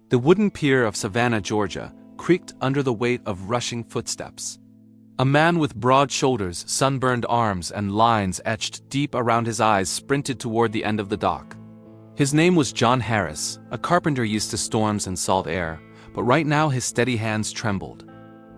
The wooden pier of Savannah, Georgia, creaked under the weight of rushing footsteps. A man with broad shoulders, sunburned arms, and lines etched deep around his eyes sprinted toward the end of the dock. His name was John Harris, a carpenter used to storms and salt air, but right now his steady hands trembled.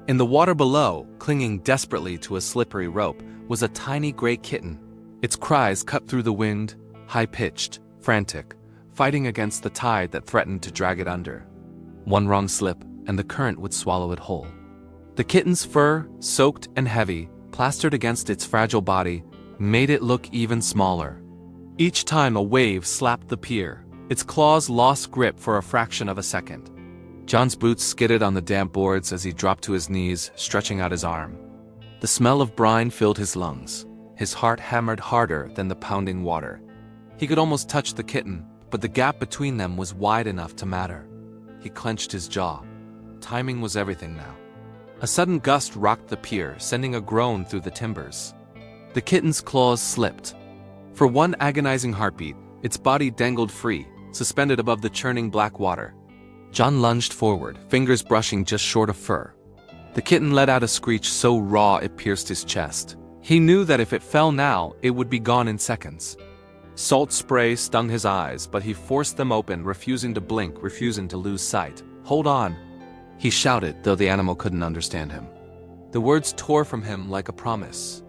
In the water below, clinging desperately to a slippery rope, was a tiny gray kitten. Its cries cut through the wind, high-pitched, frantic, fighting against the tide that threatened to drag it under. One wrong slip, and the current would swallow it whole. The kitten's fur, soaked and heavy, plastered against its fragile body, made it look even smaller. Each time a wave slapped the pier, its claws lost grip for a fraction of a second. John's boots skidded on the damp boards as he dropped to his knees, stretching out his arm. The smell of brine filled his lungs. His heart hammered harder than the pounding water. He could almost touch the kitten, but the gap between them was wide enough to matter. He clenched his jaw. Timing was everything now. A sudden gust rocked the pier, sending a groan through the timbers. The kitten's claws slipped. For one agonizing heartbeat, its body dangled free, suspended above the churning black water. John lunged forward, fingers brushing just short of fur. The kitten let out a screech so raw it pierced his chest. He knew that if it fell now, it would be gone in seconds. Salt spray stung his eyes, but he forced them open, refusing to blink, refusing to lose sight. "Hold on!" he shouted, though the animal couldn't understand him. The words tore from him like a promise.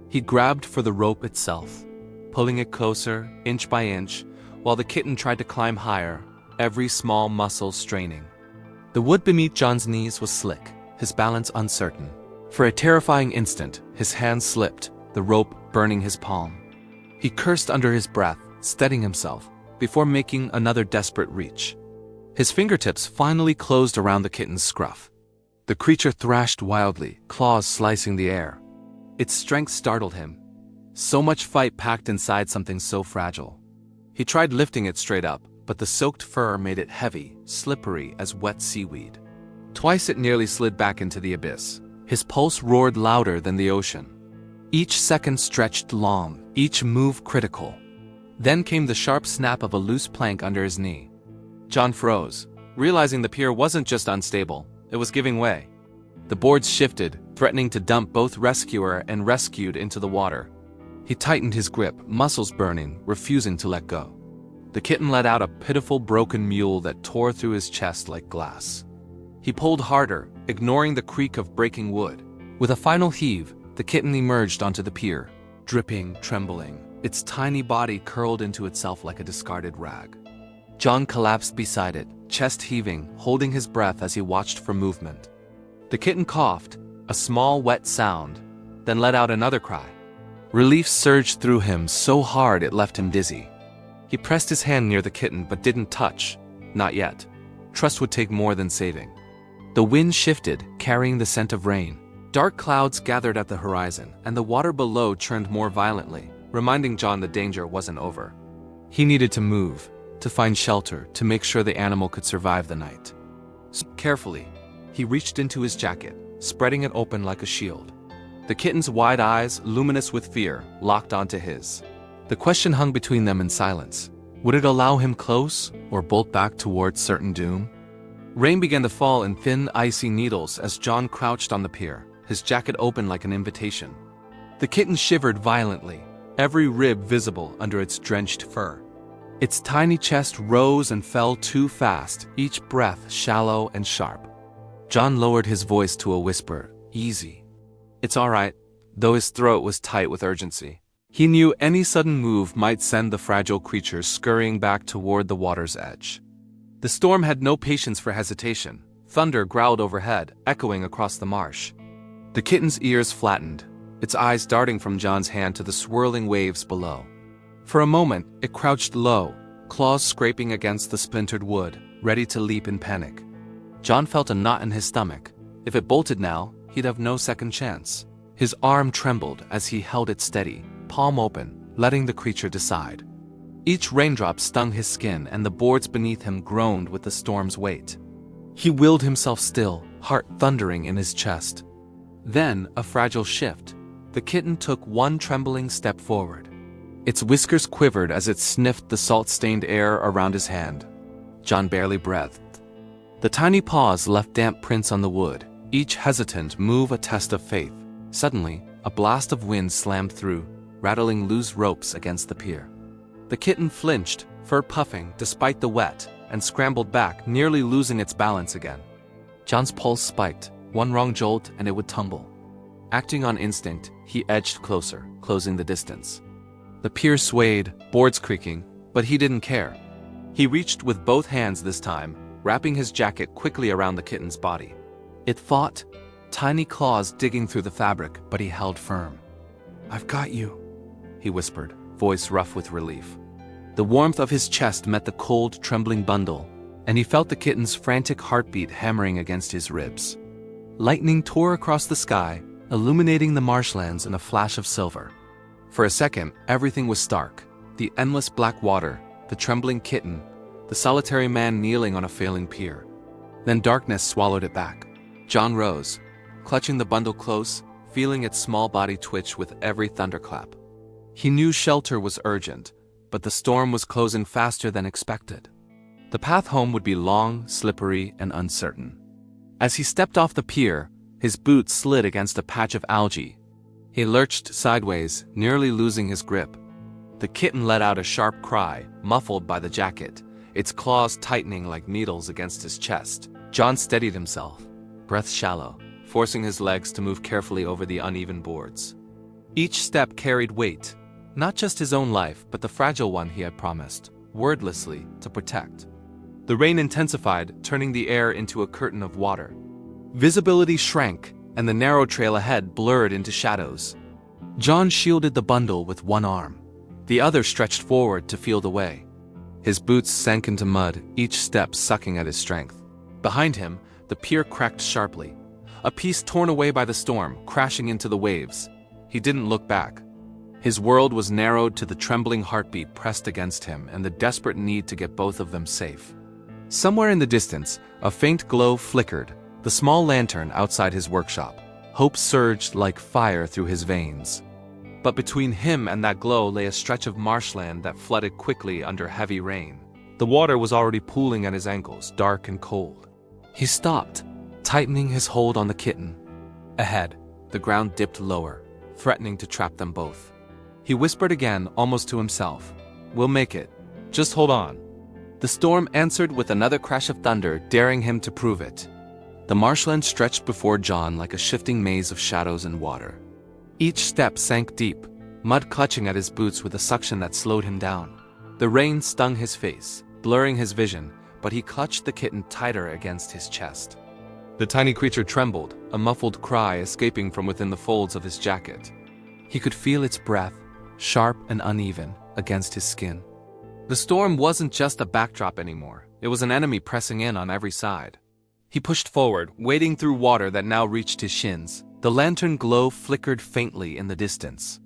He grabbed for the rope itself, pulling it closer, inch by inch, while the kitten tried to climb higher, every small muscle straining. The wood beneath John's knees was slick, his balance uncertain. For a terrifying instant, his hand slipped, the rope burning his palm. He cursed under his breath, steadying himself, before making another desperate reach. His fingertips finally closed around the kitten's scruff. The creature thrashed wildly, claws slicing the air. Its strength startled him. So much fight packed inside something so fragile. He tried lifting it straight up, but the soaked fur made it heavy, slippery as wet seaweed. Twice it nearly slid back into the abyss. His pulse roared louder than the ocean. Each second stretched long, each move critical. Then came the sharp snap of a loose plank under his knee. John froze, realizing the pier wasn't just unstable, it was giving way. The boards shifted, threatening to dump both rescuer and rescued into the water. He tightened his grip, muscles burning, refusing to let go. The kitten let out a pitiful broken mewl that tore through his chest like glass. He pulled harder, ignoring the creak of breaking wood. With a final heave, the kitten emerged onto the pier, dripping, trembling, its tiny body curled into itself like a discarded rag. John collapsed beside it, chest heaving, holding his breath as he watched for movement. The kitten coughed, a small wet sound, then let out another cry. Relief surged through him so hard it left him dizzy. He pressed his hand near the kitten but didn't touch. Not yet. Trust would take more than saving. The wind shifted, carrying the scent of rain. Dark clouds gathered at the horizon, and the water below churned more violently, reminding John the danger wasn't over. He needed to move, to find shelter, to make sure the animal could survive the night. Carefully, he reached into his jacket, spreading it open like a shield. The kitten's wide eyes, luminous with fear, locked onto his. The question hung between them in silence. Would it allow him close, or bolt back towards certain doom? Rain began to fall in thin, icy needles as John crouched on the pier, his jacket open like an invitation. The kitten shivered violently, every rib visible under its drenched fur. Its tiny chest rose and fell too fast, each breath shallow and sharp. John lowered his voice to a whisper, "Easy." "It's all right," though his throat was tight with urgency. He knew any sudden move might send the fragile creature scurrying back toward the water's edge. The storm had no patience for hesitation. Thunder growled overhead, echoing across the marsh. The kitten's ears flattened, its eyes darting from John's hand to the swirling waves below. For a moment, it crouched low, claws scraping against the splintered wood, ready to leap in panic. John felt a knot in his stomach. If it bolted now, he'd have no second chance. His arm trembled as he held it steady, palm open, letting the creature decide. Each raindrop stung his skin, and the boards beneath him groaned with the storm's weight. He willed himself still, heart thundering in his chest. Then, a fragile shift. The kitten took one trembling step forward. Its whiskers quivered as it sniffed the salt-stained air around his hand. John barely breathed. The tiny paws left damp prints on the wood, each hesitant move a test of faith. Suddenly, a blast of wind slammed through, rattling loose ropes against the pier. The kitten flinched, fur puffing despite the wet, and scrambled back, nearly losing its balance again. John's pulse spiked. One wrong jolt and it would tumble. Acting on instinct, he edged closer, closing the distance. The pier swayed, boards creaking, but he didn't care. He reached with both hands this time, wrapping his jacket quickly around the kitten's body. It fought, tiny claws digging through the fabric, but he held firm. "I've got you," he whispered, voice rough with relief. The warmth of his chest met the cold, trembling bundle, and he felt the kitten's frantic heartbeat hammering against his ribs. Lightning tore across the sky, illuminating the marshlands in a flash of silver. For a second, everything was stark. The endless black water, the trembling kitten, the solitary man kneeling on a failing pier. Then darkness swallowed it back. John rose, clutching the bundle close, feeling its small body twitch with every thunderclap. He knew shelter was urgent, but the storm was closing faster than expected. The path home would be long, slippery, and uncertain. As he stepped off the pier, his boot slid against a patch of algae. He lurched sideways, nearly losing his grip. The kitten let out a sharp cry, muffled by the jacket, its claws tightening like needles against his chest. John steadied himself, breath shallow, forcing his legs to move carefully over the uneven boards. Each step carried weight, not just his own life, but the fragile one he had promised, wordlessly, to protect. The rain intensified, turning the air into a curtain of water. Visibility shrank, and the narrow trail ahead blurred into shadows. John shielded the bundle with one arm. The other stretched forward to feel the way. His boots sank into mud, each step sucking at his strength. Behind him, the pier cracked sharply. A piece torn away by the storm, crashing into the waves. He didn't look back. His world was narrowed to the trembling heartbeat pressed against him and the desperate need to get both of them safe. Somewhere in the distance, a faint glow flickered, the small lantern outside his workshop. Hope surged like fire through his veins. But between him and that glow lay a stretch of marshland that flooded quickly under heavy rain. The water was already pooling at his ankles, dark and cold. He stopped, tightening his hold on the kitten. Ahead, the ground dipped lower, threatening to trap them both. He whispered again, almost to himself, "We'll make it. Just hold on." The storm answered with another crash of thunder, daring him to prove it. The marshland stretched before John like a shifting maze of shadows and water. Each step sank deep, mud clutching at his boots with a suction that slowed him down. The rain stung his face, blurring his vision, but he clutched the kitten tighter against his chest. The tiny creature trembled, a muffled cry escaping from within the folds of his jacket. He could feel its breath, sharp and uneven, against his skin. The storm wasn't just a backdrop anymore. It was an enemy pressing in on every side. He pushed forward, wading through water that now reached his shins. The lantern glow flickered faintly in the distance.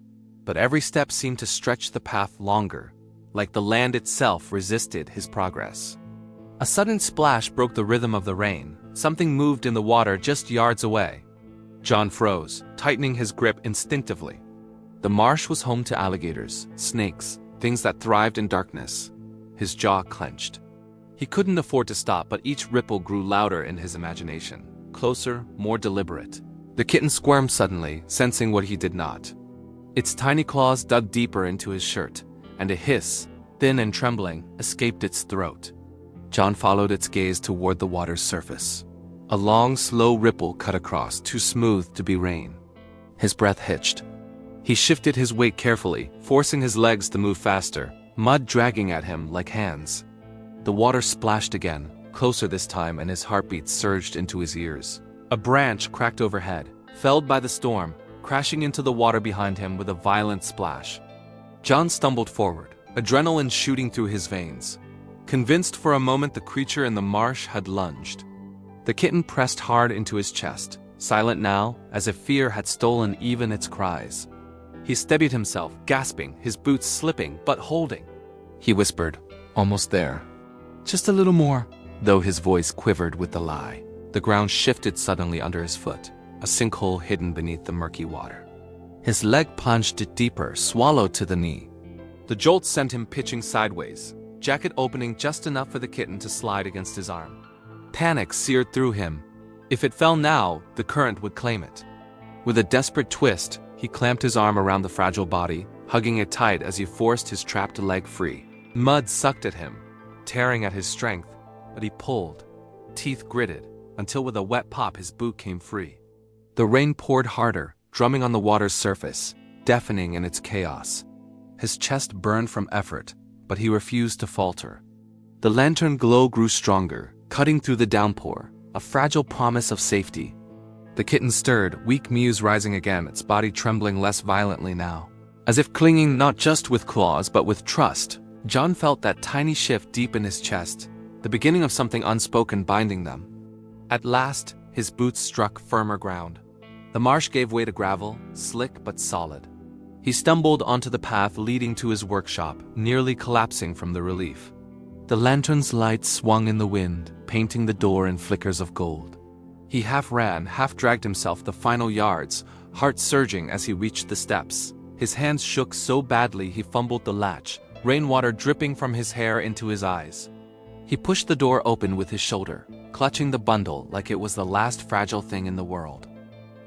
But every step seemed to stretch the path longer, like the land itself resisted his progress. A sudden splash broke the rhythm of the rain. Something moved in the water just yards away. John froze, tightening his grip instinctively. The marsh was home to alligators, snakes, things that thrived in darkness. His jaw clenched. He couldn't afford to stop, but each ripple grew louder in his imagination, closer, more deliberate. The kitten squirmed suddenly, sensing what he did not. Its tiny claws dug deeper into his shirt, and a hiss, thin and trembling, escaped its throat. John followed its gaze toward the water's surface. A long, slow ripple cut across, too smooth to be rain. His breath hitched. He shifted his weight carefully, forcing his legs to move faster, mud dragging at him like hands. The water splashed again, closer this time, and his heartbeat surged into his ears. A branch cracked overhead, felled by the storm, crashing into the water behind him with a violent splash. John stumbled forward, adrenaline shooting through his veins. Convinced for a moment the creature in the marsh had lunged. The kitten pressed hard into his chest, silent now, as if fear had stolen even its cries. He steadied himself, gasping, his boots slipping, but holding. He whispered, "Almost there. Just a little more," though his voice quivered with the lie. The ground shifted suddenly under his foot, a sinkhole hidden beneath the murky water. His leg plunged deeper, swallowed to the knee. The jolt sent him pitching sideways, jacket opening just enough for the kitten to slide against his arm. Panic seared through him. If it fell now, the current would claim it. With a desperate twist, he clamped his arm around the fragile body, hugging it tight as he forced his trapped leg free. Mud sucked at him, tearing at his strength, but he pulled, teeth gritted, until with a wet pop his boot came free. The rain poured harder, drumming on the water's surface, deafening in its chaos. His chest burned from effort, but he refused to falter. The lantern glow grew stronger, cutting through the downpour, a fragile promise of safety. The kitten stirred, weak mews rising again, its body trembling less violently now. As if clinging not just with claws but with trust, John felt that tiny shift deep in his chest, the beginning of something unspoken binding them. At last, his boots struck firmer ground. The marsh gave way to gravel, slick but solid. He stumbled onto the path leading to his workshop, nearly collapsing from the relief. The lantern's light swung in the wind, painting the door in flickers of gold. He half ran, half dragged himself the final yards, heart surging as he reached the steps. His hands shook so badly he fumbled the latch, rainwater dripping from his hair into his eyes. He pushed the door open with his shoulder, clutching the bundle like it was the last fragile thing in the world.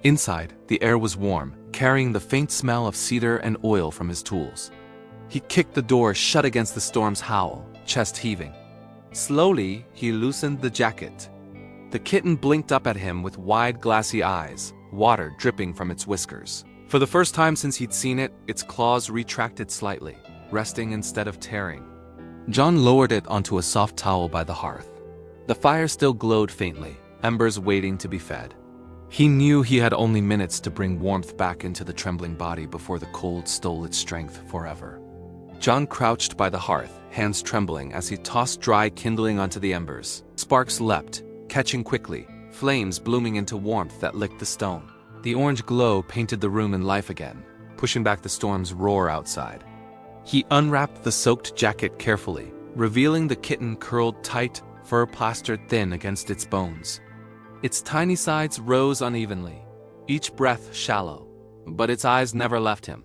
Inside, the air was warm, carrying the faint smell of cedar and oil from his tools. He kicked the door shut against the storm's howl, chest heaving. Slowly, he loosened the jacket. The kitten blinked up at him with wide, glassy eyes, water dripping from its whiskers. For the first time since he'd seen it, its claws retracted slightly, resting instead of tearing. John lowered it onto a soft towel by the hearth. The fire still glowed faintly, embers waiting to be fed. He knew he had only minutes to bring warmth back into the trembling body before the cold stole its strength forever. John crouched by the hearth, hands trembling as he tossed dry kindling onto the embers. Sparks leapt, catching quickly, flames blooming into warmth that licked the stone. The orange glow painted the room in life again, pushing back the storm's roar outside. He unwrapped the soaked jacket carefully, revealing the kitten curled tight, fur plastered thin against its bones. Its tiny sides rose unevenly, each breath shallow, but its eyes never left him.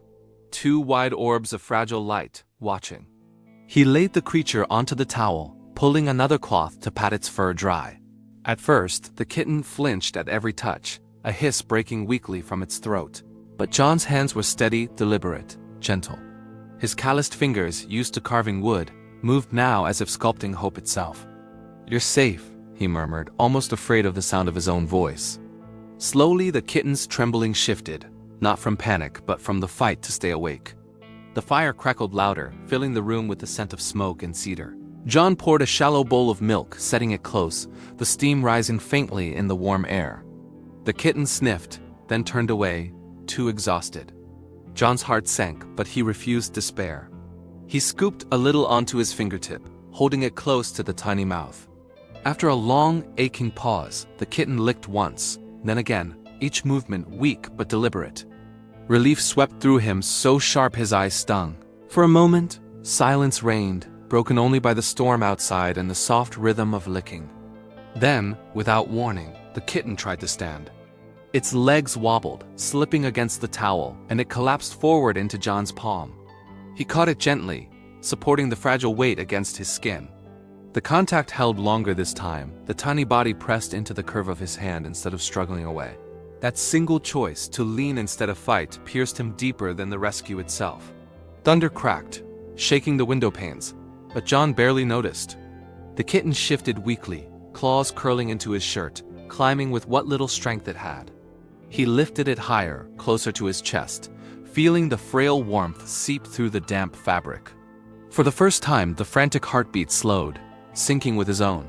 Two wide orbs of fragile light, watching. He laid the creature onto the towel, pulling another cloth to pat its fur dry. At first, the kitten flinched at every touch, a hiss breaking weakly from its throat. But John's hands were steady, deliberate, gentle. His calloused fingers, used to carving wood, moved now as if sculpting hope itself. "You're safe," he murmured, almost afraid of the sound of his own voice. Slowly, the kitten's trembling shifted, not from panic, but from the fight to stay awake. The fire crackled louder, filling the room with the scent of smoke and cedar. John poured a shallow bowl of milk, setting it close, the steam rising faintly in the warm air. The kitten sniffed, then turned away, too exhausted. John's heart sank, but he refused despair. He scooped a little onto his fingertip, holding it close to the tiny mouth. After a long, aching pause, the kitten licked once, then again, each movement weak but deliberate. Relief swept through him so sharp his eyes stung. For a moment, silence reigned, broken only by the storm outside and the soft rhythm of licking. Then, without warning, the kitten tried to stand. Its legs wobbled, slipping against the towel, and it collapsed forward into John's palm. He caught it gently, supporting the fragile weight against his skin. The contact held longer this time, the tiny body pressed into the curve of his hand instead of struggling away. That single choice, to lean instead of fight, pierced him deeper than the rescue itself. Thunder cracked, shaking the window panes, but John barely noticed. The kitten shifted weakly, claws curling into his shirt, climbing with what little strength it had. He lifted it higher, closer to his chest, feeling the frail warmth seep through the damp fabric. For the first time, the frantic heartbeat slowed, syncing with his own.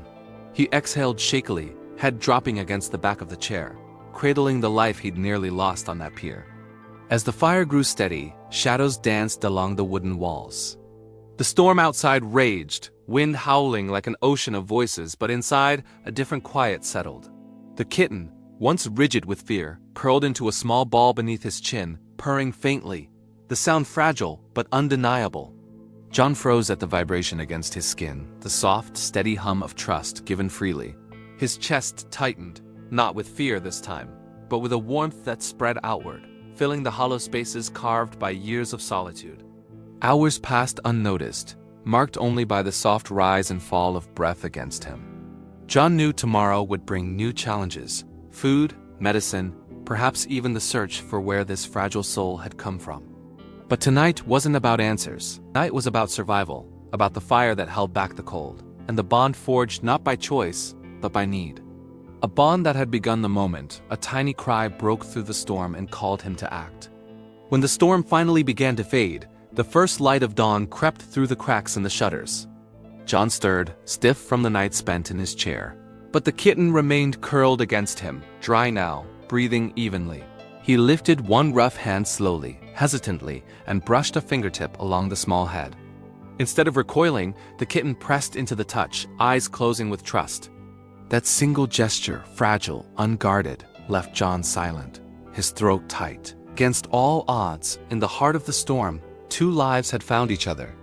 He exhaled shakily, head dropping against the back of the chair, cradling the life he'd nearly lost on that pier. As the fire grew steady, shadows danced along the wooden walls. The storm outside raged, wind howling like an ocean of voices, but inside, a different quiet settled. The kitten, once rigid with fear, curled into a small ball beneath his chin, purring faintly, the sound fragile but undeniable. John froze at the vibration against his skin, the soft, steady hum of trust given freely. His chest tightened, not with fear this time, but with a warmth that spread outward, filling the hollow spaces carved by years of solitude. Hours passed unnoticed, marked only by the soft rise and fall of breath against him. John knew tomorrow would bring new challenges: food, medicine, perhaps even the search for where this fragile soul had come from. But tonight wasn't about answers. Tonight was about survival, about the fire that held back the cold, and the bond forged not by choice, but by need. A bond that had begun the moment a tiny cry broke through the storm and called him to act. When the storm finally began to fade, the first light of dawn crept through the cracks in the shutters. John stirred, stiff from the night spent in his chair. But the kitten remained curled against him, dry now, breathing evenly. He lifted one rough hand slowly, hesitantly, and brushed a fingertip along the small head. Instead of recoiling, the kitten pressed into the touch, eyes closing with trust. That single gesture, fragile, unguarded, left John silent, his throat tight. Against all odds, in the heart of the storm, two lives had found each other,